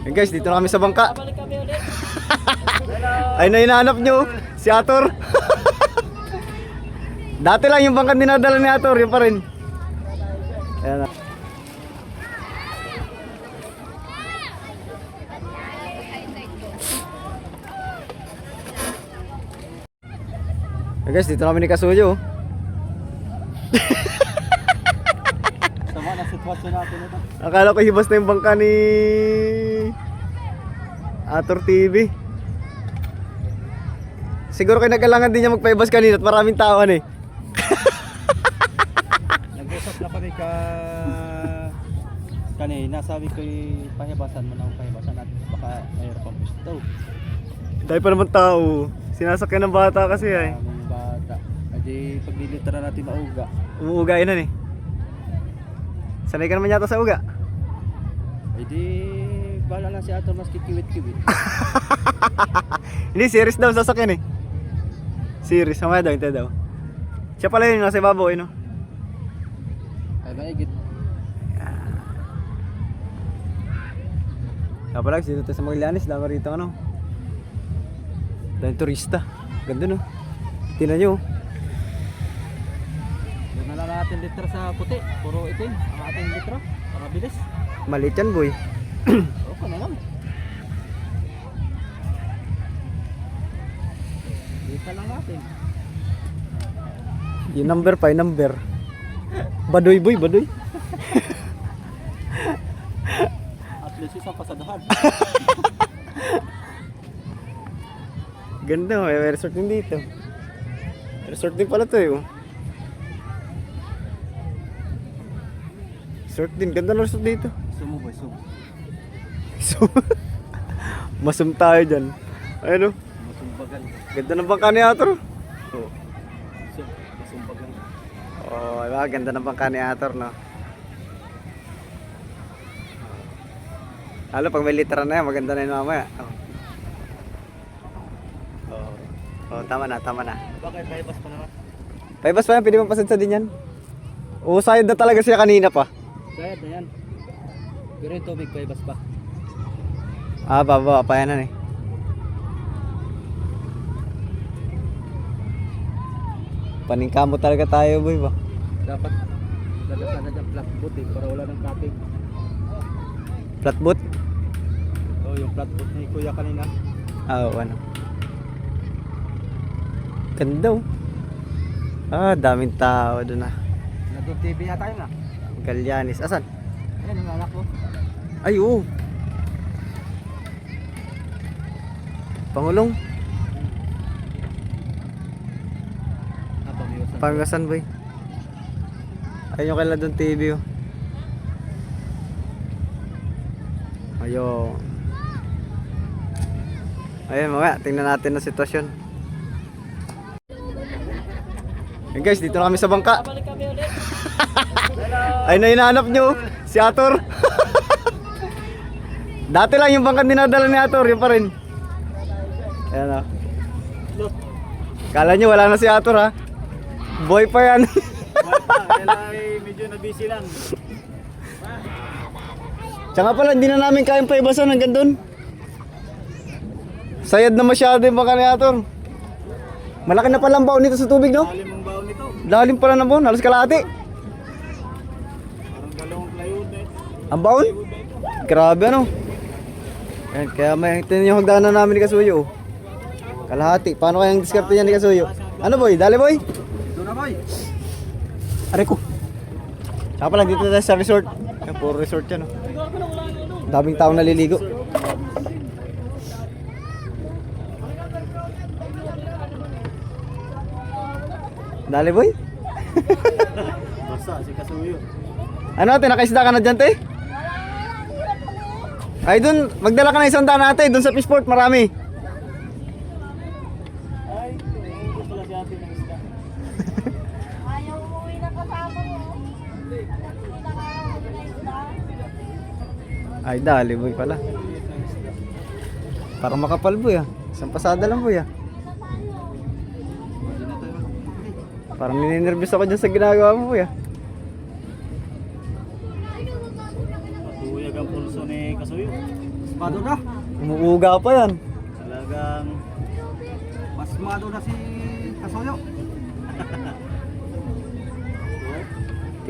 Hey guys, dito na kami sa bangka. Balik kami ulit. Ay na hinahanap nyo, si Ator. Dati lang yung bangka dinadala ni Ator, yun pa rin. Ayan na. Hey guys, dito na kami ni Kasuyo. Sama na sitwasyon natin ito. Akala ko hibas na yung bangka ni Ator TV. Siguro kayo nagkailangan din niya magpaibas kanina at maraming tawan eh. Nag-usap na kami kanina. Sabi ko pahibasan mo na ang pahibasan natin. Baka mayroon pang gusto. Dahil pa naman tao. Sinasakyan ng bata kasi ay. Ang bata. Adi paglilitara natin mauga. Umuugain na eh. Sanay ka naman yata sa uga. Edi bala na si Ator mas kikiwit-kiwit. Hindi, series daw sasakyan eh. Series, mamaya daw, hindi daw. Siya pala yun, nasa ibabaw eh no. Ay maigit. Kaya pala, dito tayo sa Magallanes, dama rito ano. Dahil turista. Ganda no. Tingnan nyo. Doon na lang natin litra sa puti. Puro itim ang ating litra. Para bilis. Maliit yan boy. Okay na lang. Dito lang natin. Yung number pa, yung number. Badoy boy, badoy. At least isang pasadahan. Ganda, may resort din dito. Resort din pala to eh. Oh. Resort din, ganda ng resort dito. Sumo boy, sumo. So, masum tayo dyan. Ayun oh. Masumbagan. Ganda ng bangka ni Ator. Oo. Masumbagan. Oh, diba? Ganda ng bangka ni Ator, no? Lalo pag may literan na yan, maganda na yun mamaya. Oh, tama na, tama na. Bakit paibas pa naman? Paibas pa yan, pwede mong pasensa din yan. Oo, sayad na talaga siya kanina pa. Sayad na yan. Pero yung tubig paibas pa. Ah, baba, pa yan eh. Paningkamo talaga tayo, boy ba? Dapat lagasan na dyan flatboot eh, para wala ng cutting. Flatboot? Oh, yung flatboot ni Kuya kanina. Ah, oo, ano. Ganda oh. Ah, daming tao doon ah. Nag-TV TV yata yun ah. Gallanes. Asan? Ayan yung anak ko. Ay, oo. Pangulong. Pamiwasan. Pamiwasan, boy. Ayun yung kaila doon TV oh. Ayun. Ayun, mamaya. Tingnan natin ang sitwasyon. Hey guys, dito na kami sa bangka. Balik kami ulit. Ay na hinahanap nyo, si Ator. Dati lang yung bangka dinadala ni Ator, yun pa rin. Ayan o. Kala nyo wala na si Ator ha. Boy pa yan. Kaya medyo na-busy lang. Tsaka pala hindi na namin kayang paibasan hanggang doon. Sayad na masyado yung bangka ni Ator. Malaki na palang baon nito sa tubig no? Lalim ang baon nito. Lalim pala ng baon, halos kalahati. Parang dalawang plywood eh. Ang baon? Grabe ano. Ayan, kaya may tingnan yung hagdanan namin ni Kasuyo. Kalahati. Paano kayang diskarte niya ni Kasuyo? Ano boy? Dali boy? Doon na boy. Aray ko. Saka pala dito tayo sa resort. Ayan, puro resort yan. Oh. Daming taong naliligo. Dali boy. Basta si Kasuyo. Ano ate, nakaisda ka na dyan te? Ay dun, magdala ka na isang daan ate. Dun sa fishport marami. Ay, gusto pala si ate ng isda. Ayaw umuwi na kasama mo. Ay dali boy pala. Parang makapal boy ah. Isang pasada lang boy ah. Parang ninenervous ako dyan sa ginagawa mo boy ah. Matuyag ang pulso gusto ni Kasuyo. Mado na. Umuuga pa yan. Talagang mas mado na si Kasuyo.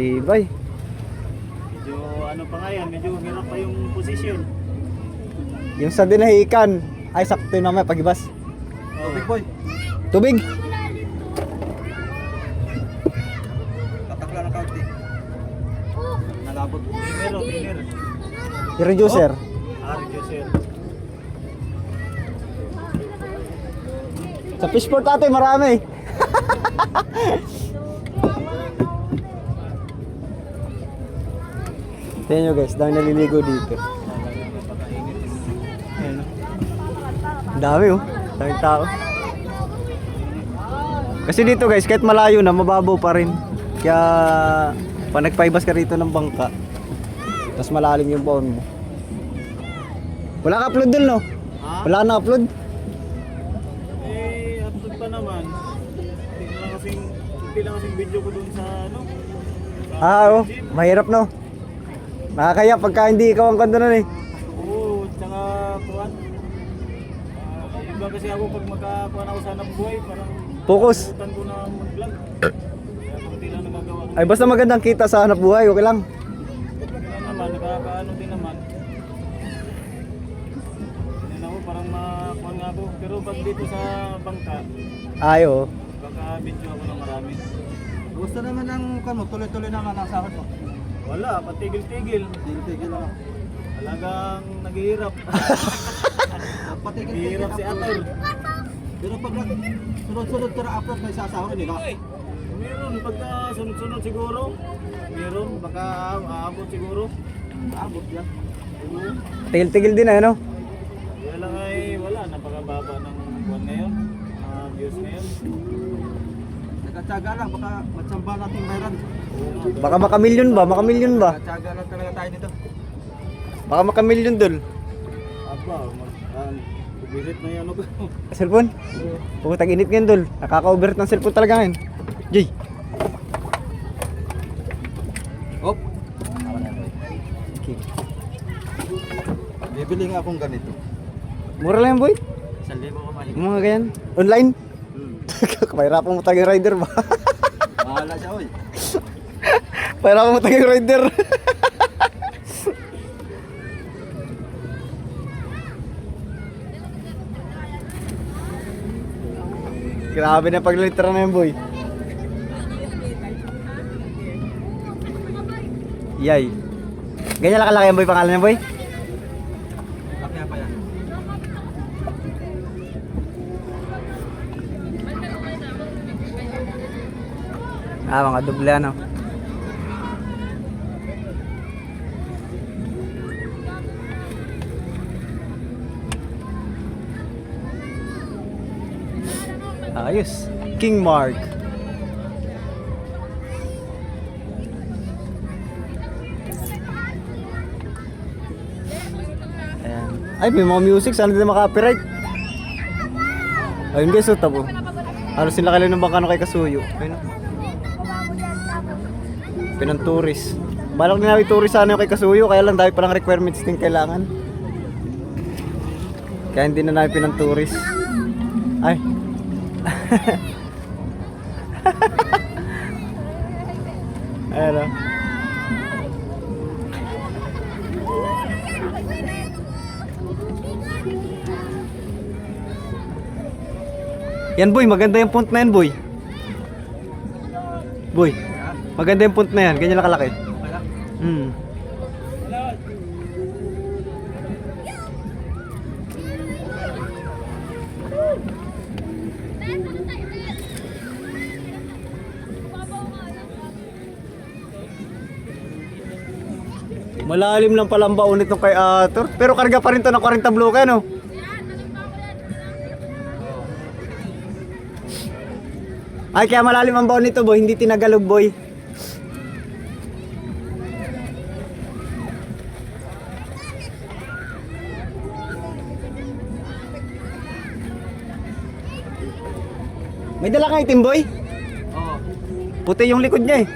Tibay. Medyo ano pa nga yan, medyo hirap pa yung position. Yung sa dinahikan, ay sakto yun naman pagibas. Big boy. Tubig. Tatakla ng kaunti. Nalabot. Tiner. I-reducer. Reducer. Sa fishport ate, marami. Tingnan nyo guys, dami naliligo dito. Ayan. Ang dami oh, daming tao. Kasi dito guys, kahit malayo na, mababaw pa rin. Kaya, pag nagpaibas ka rito ng bangka, tapos malalim yung baon mo. Wala ka upload dun no? Ha? Wala na upload? Upload pa naman. Hindi lang kasing video ko dun sa ano. Oh, mahirap no? Nakakaya pagka hindi ikaw ang kanta nun eh. Oo, tsaka kuwan. Iba kasi ako pag magkakuan ako sa hanap buhay, parang Focus. kalimutan ko na mag-vlog. Kaya hindi lang nagagawa ko. Ay basta magandang kita sa hanap buhay, okay lang. Kaya naman, nakakaano din naman. Yan ako, parang makuan nga ako. Pero pag dito sa bangka, Ayo. baka video ako ng marami. Gusto naman ng kano, tuloy-tuloy naman ang sahod mo. Wala, patigil-tigil. Tigil na lang. Talagang naghihirap. Patigil Naghihirap si Atel. Pero pag sunod-sunod ka na upload, may sasahod nila. Meron, pagka sunod-sunod siguro. Meron, baka aabot siguro. Abot yan. Tigil-tigil din ano? Kaya lang ay wala, napakababa ng buwan ngayon. Mga views ngayon. Nagkatsaga lang, baka matsamba natin mayroon. Baka makamilyon ba? Makamilyon ba? Nagkatsaga lang talaga tayo dito. Baka makamilyon dul. Aba, visit na yan ako. Cellphone? Pagkatag init ngayon dul. Nakaka-overt ng cellphone talaga ngayon. Jay. Hop. Okay. Bibili nga akong ganito. Mura lang yan boy. 1,000 ko mali. Yung mga ganyan. Online? Mahirapan mo taging rider ba? Mahala siya, oy. Mahirapan mo taging rider. Grabe na paglitera na yun boy. Yay. Ganyan lang kalaki yan boy, pangalan niya boy? Kaya pa yan. Mga doble ano. Ayos. King Mark. Ayan. Ay, may mga music. Sana din maka-copyright. Ayun guys, tabo. Halos sila kailan ng bangkano kay Kasuyo. Ayun. Pinanturis. Balak din namin turis sana yung kay Kasuyo. Kaya lang dahil palang requirements din kailangan. Kaya hindi na namin pinanturis. Ay. Ayan o. Yan boy, maganda yung font na yan boy. Boy, maganda yung font na yan, ganyan lang kalaki. Malalim lang pala ang baon nitong kay Ator. Pero karga pa rin to ng 40 bloke, no? Ay, kaya malalim ang baon nito, boy. Hindi tinagalog, boy. May dala kang itim, boy? Oo. Puti yung likod niya, eh.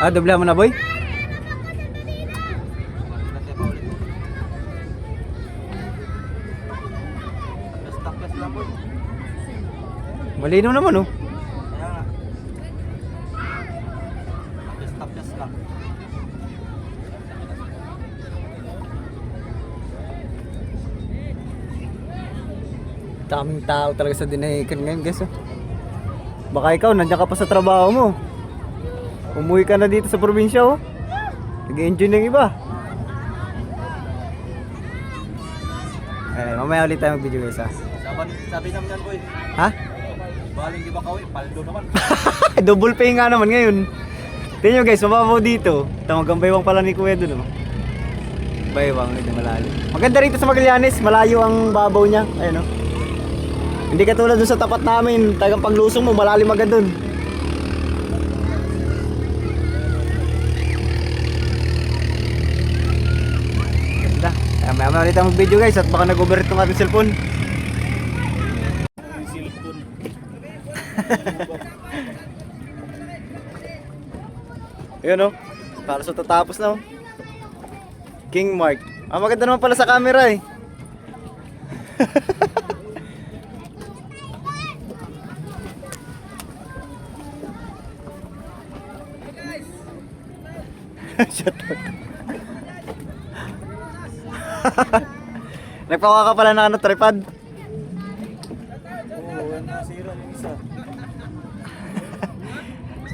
Ah, doblehan mo na boy? Stop lang boy. Malinaw naman oh. Kaya nga. Stop lang. Daming tao talaga sa dinahikan ngayon guys oh. Baka ikaw nandiyan ka pa sa trabaho mo. Umuwi ka na dito sa probinsya oh. Nag-enjoy ng iba. Mamaya ulit tayo mag-video guys ha. Sabi naman yan boy. Ha? Baling di ba kawi? Paldo naman. Double pay nga naman ngayon. Tingnan nyo guys, mababaw dito. Tamagang baywang pala ni Kuya dun oh. Baywang, medyo malalim. Maganda rito sa Magallanes, malayo ang babaw niya. Ayun oh. Hindi katulad dun sa tapat namin, tagang paglusong mo, malalim agad dun. Ganda. Maya ulit ang mag-video guys at baka nag-overheat ng ating cellphone. Yung cellphone. Ayun oh, para sa tatapos na oh. King Mark. Ah, maganda naman pala sa camera eh. Shut up. Nagpawa ka pala ng ano, tripod? Oo, nasira yung isa.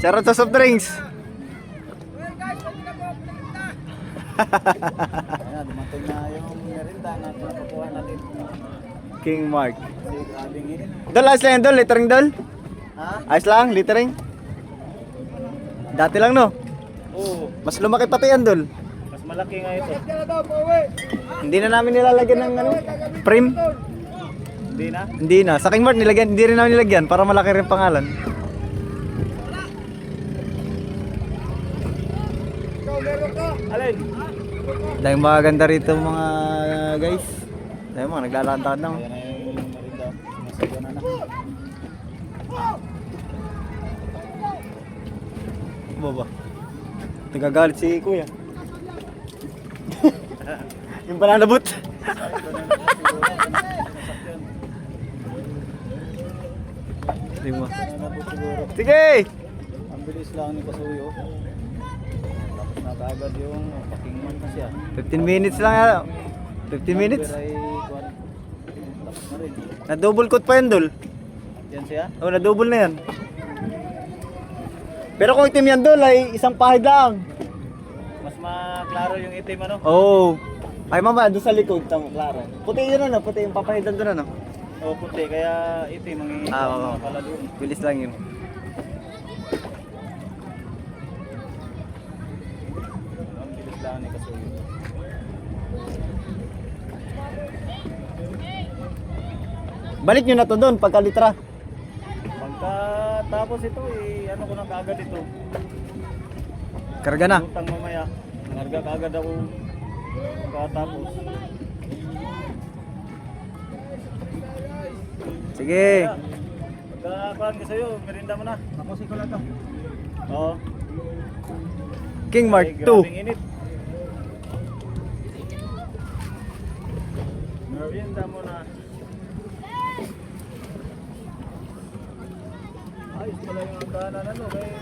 Shoutout sa soft drinks. Ayan, dumating na yung merinda na napakuha natin. King Mark. Kasi grabing init. Dol, ayos lang yan, Dol. Littering, Dol. Ha? Ayos lang, littering. Dati lang, no? Oo, Mas lumaki pati yan, Dol. mas malaki nga ito. Hindi na namin nilalagyan ng ano, frame. Hindi na? Hindi na. Sa King Mark, nilagyan, hindi rin namin nilagyan para malaki rin pangalan. Alin? Dahil maganda rito mga guys. Dahil mga naglalakad na. Ayan na yung merinda. Nasagwa na na. Baba. Nagagalit si Kuya. Yung pananabot. Di mo. Nanabot siguro. Sige! Ang bilis lang ni Kasuyo. Tapos na kaagad yung pakingman na siya. 15 minutes lang yan. 15 minutes? Pero ay, kuwan. Tapos na rin. Na double coat pa yan, Dol. Yan siya? Oh, na double na yan. Pero kung itim yan, Dol, ay isang pahid lang. Mas maklaro yung itim ano? Oh. Ay mama, doon sa likod tama, klaro. Puti yun ano, puti yung papahidan doon ano. O puti, kaya itim ang Oo. pala doon. Bilis lang yun. Ang bilis lang ni Kasuyo. Balik nyo na to doon, pagkalitra. Pagkatapos ito, ano ko na kaagad ito. Karga na. Utang mamaya. Narga kaagad ako pagkatapos. Sige. Pagkakuhan ko sa'yo, merinda mo na. Ako si Kulata. Oo. King Mark Ay, 2. grabing init. Merinda mo na. Ayos pala yung hangganan ano, may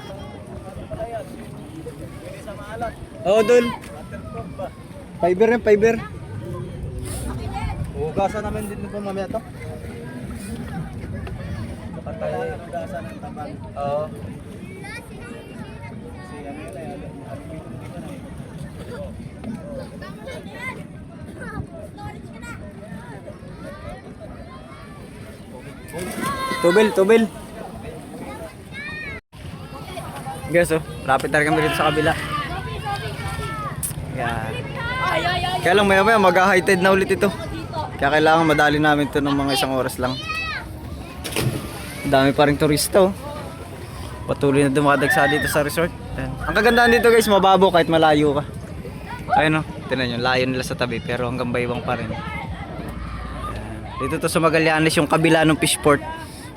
pala yan. Hindi sa maalat. Oo, Dol. Waterproof ba? Fiber yan, fiber. Hugasan namin din po mamaya to. Kapag tayo ang hugasan ng tapat. Oo. Kasi ano yun ay aluminium dito na eh. Tubil. Guys, oh, lapit na rin kami dito sa kabila. Yan. Kaya lang maya mag-high tide na ulit ito. Kaya kailangan madali namin ito ng mga isang oras lang. Dami pa rin turista oh. Patuloy na dumadagsa dito sa resort. Ayan. Ang kagandahan dito guys, mababaw kahit malayo ka. Ayun oh, tingnan nyo, layo nila sa tabi pero hanggang baywang pa rin. Ayan. Dito to sa Magallanes yung kabila ng fishport.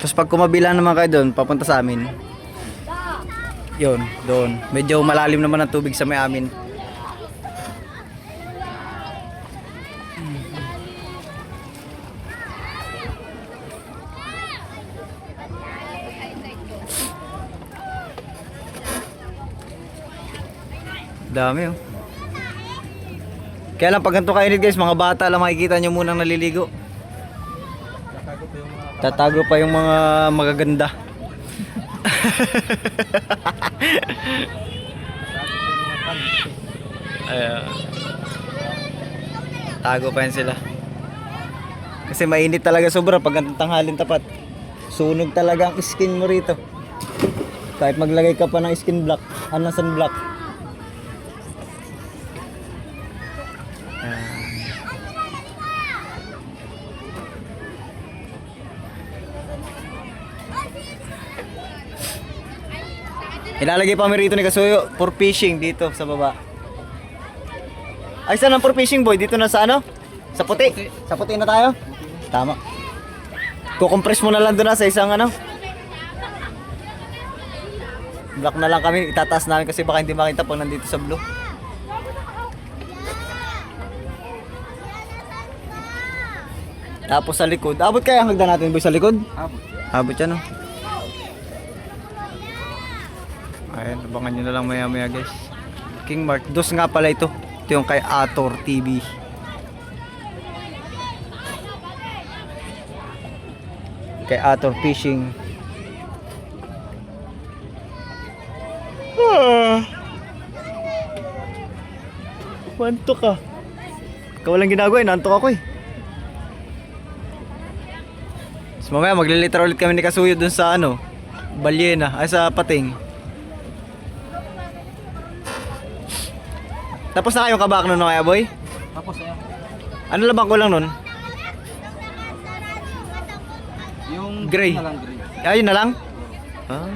Tapos pag kumabila naman kayo doon, papunta sa amin. Yun, doon. Medyo malalim naman ang tubig sa may amin. Dami oh. Kaya lang pag ganito kainit guys, mga bata lang makikita nyo munang naliligo. Tatago pa yung mga magaganda. Ayan. Tago pa yan sila. Kasi mainit talaga sobra pag ganitong tanghalin tapat. Sunog talaga ang skin mo rito. Kahit maglagay ka pa ng skin block, sunblock. Ilalagay pa kami rito ni Kasuyo for fishing dito sa baba. Ay, saan ang for fishing boy? Dito na sa ano? Sa puti? Sa puti na tayo? Tama. Kukompress mo na lang doon na sa isang ano? Block na lang kami. Itataas namin kasi baka hindi makita pag nandito sa blue. Tapos sa likod. Abot kaya ang hagdan natin boy sa likod? Abot. Abot yan oh. Ayan, abangan nyo na lang maya maya guys. King Mart, dos nga pala ito. Ito yung kay Ator TV. Kay Ator Fishing. Mantok ka. Ikaw walang ginagawa, nantok ako eh. So mamaya maglilitra ulit kami ni Kasuyo dun sa ano, Balyena, ay sa Pating. Tapos na kayong kabak nun kaya boy? Tapos ayan. Ano labang ko lang nun? Yung Gray. na lang gray. Ayun na lang? Ah.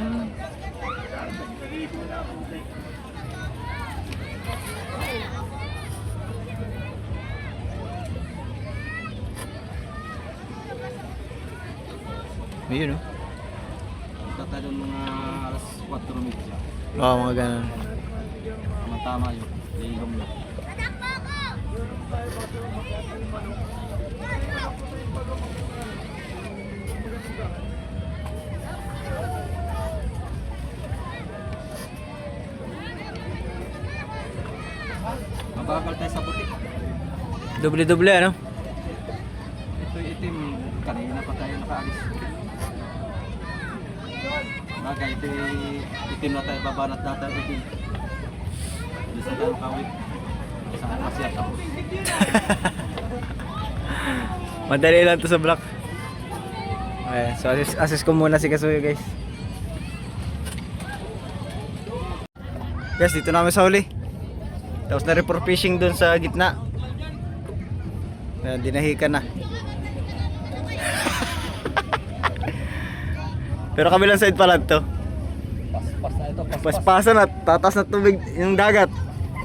Ayun oh. Tatalon mga alas 4:30. Oo, mga ganun. Tama yun. Lilong na. Mabagal tayo sa butik. Doble-doble ano? Ito itim. Kanina pa tayo nakaalis. Bagay, ito itim na tayo. Babanat na tayo itim. Bisa tayo makawit. Isang masya tapos. Madali lang to sa block. Ayan, so assist ko muna si Kasuyo guys. Guys, dito namin sa huli. Tapos na rin for fishing dun sa gitna. Ayan, dinahikan na. Pero kabilang side pala to. Paspas na ito. Paspasan at tatas na tubig yung dagat.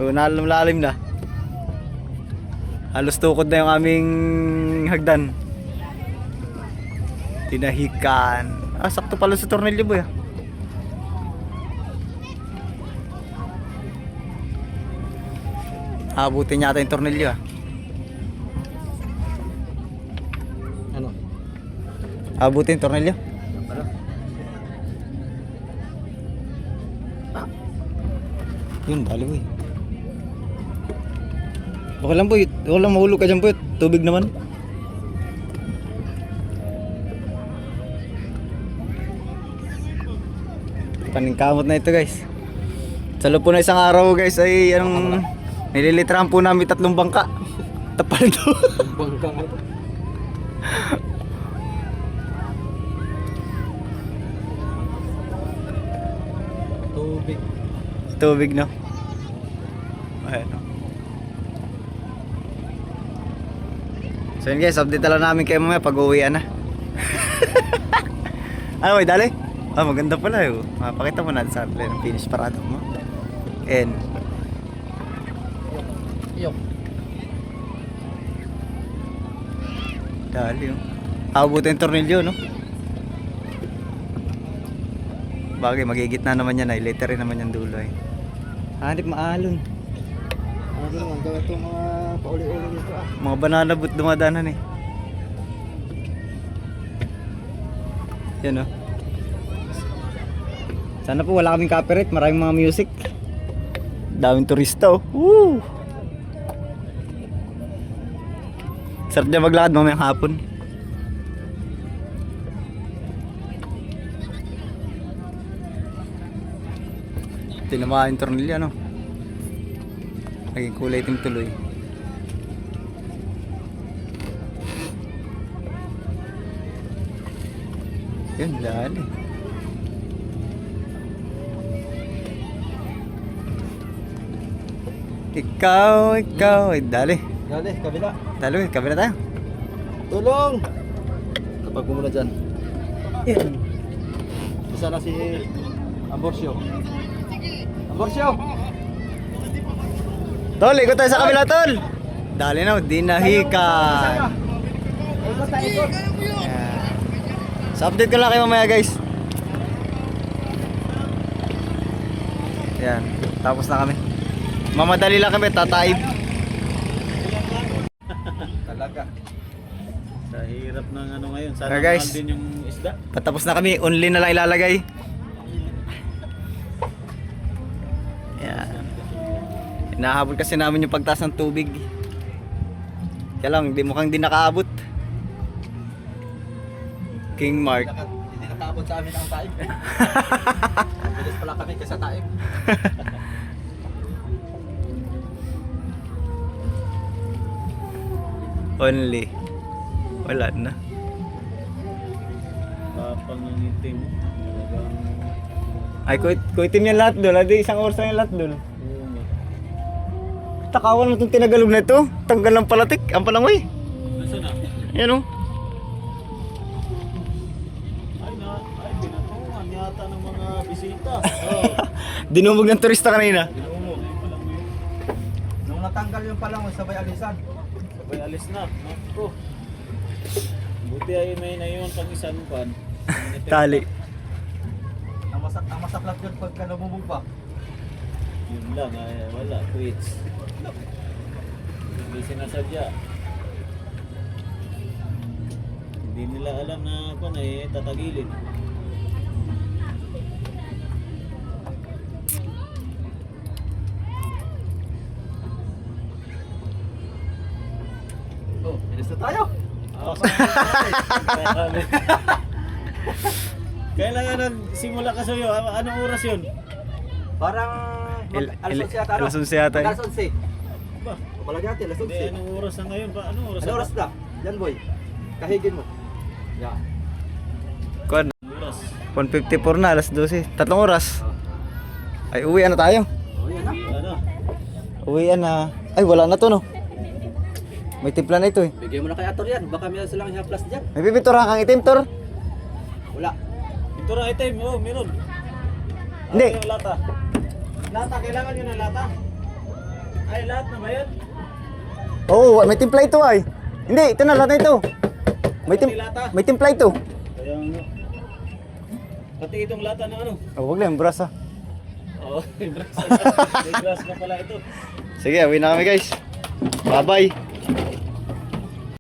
O, lalim na. Halos tukod na yung aming hagdan. Tinahikan. Ah, sakto pala sa tornilyo boy. Abutin niya ata yung tornilyo ah. Ano? Abutin yung tornilyo. Ano? Yun, dali boy. Okay lang boy. Okay lang mahulog ka dyan boy. Tubig naman. Paningkamot na ito guys. Sa loob po na isang araw guys ay anong nililitrahan po namin 3 bangka. Tapal ito. Bangka. Tubig. Tubig no. Ayan no. So yun guys, update lang namin kayo mamaya pag uwian na. Ano boy, dali? Ah, maganda pala yun. Mapakita mo natin sa atin ang finish parado mo. And Yok. dali yun. Abutin yung tornilyo no. Bagay, magigitna naman yan ay. Later rin naman yung dulo ay. Hanip maalon. Ano naman, gawin itong mga pauli-uli nito ah. Mga banana boat dumadanan eh. Yan oh. Sana po wala kaming copyright, maraming mga music. Daming turista oh. Woo! Sarap niya maglakad mamayang hapon. Tinamaan yung tornilyo no. Naging kulay itim tuloy. Yun, dali. Ikaw, ay dali. Dali, kabila. Dali, kabila tayo. Tulong! Kapag muna dyan. Yan. Isa na si Amborsio. Amborsio! Tol, ikot tayo sa kabila, tol. Dali na, dinahikan. Yan. So update ko lang kayo mamaya guys. Yan, tapos na kami. Mamadali lang kami, tataib. Talaga. Sa hirap ng ano ngayon. Sana Okay, guys. mahal din yung isda. Patapos na kami, only na lang ilalagay. Yan. Hinahabol kasi namin yung pagtaas ng tubig. Kaya lang, di mukhang di nakaabot. King Mark. Hindi nakaabot sa amin ang taib. Bilis pala kami kaysa taib. Only. Wala na. Papang ang itim. Talagang... Ay, kuitim yan lahat doon. Adi, isang oras na yan lahat doon. Oo nga. Takawan mo itong tinagalog na ito. Tanggal ng palatik. Ang palangoy. Nasaan na? Yan o. Ay, pinatungan yata ng mga bisita. Oo. Dinumog ng turista kanina. Ginumog. Ayun pa lang yun. Nung natanggal yung palangoy, sabay alisan. Sabay alis na. Naku. Buti ay may naiwan pang isang pan. Tali. Ang masaklat yun pagka namumog pa. Yun lang, ay wala. Quits. Hindi sinasadya. Hindi nila alam na kung ay tatagilin. Oh, bilis na tayo. Kailan nga nagsimula ka sa'yo? Anong oras yun? Parang alas 11 yata. Alas 11 yata eh. Alas 11. Ba? O pala dati, alas Hindi, 11. anong oras na ngayon? Anong oras Ano oras na? Yan boy. Kahigin mo. Yeah. Kuan. Anong oras? 1:54 na, alas 12. 3 oras. Ay, uwian na tayo. Oh, yan na. Ano? Uwian na. Ay, wala na to no. May timpla na ito eh. Bigyan mo na kay Ator yan. Baka meron silang haplas dyan. May pipinturahan kang itim, Tor? Wala. Pintura item, oh, meron. Hindi. Ano yung lata? Lata, kailangan yun ng lata? Ay, lahat na ba yan? Oo, may timpla ito ay. Hindi, ito na, lahat na ito. May timpla ito. Kaya nga. Pati itong lata na ano? Oh, wag lang, brass ah. Oo, may brass. May brass na pala ito. Sige, uwi na kami guys. Bye-bye.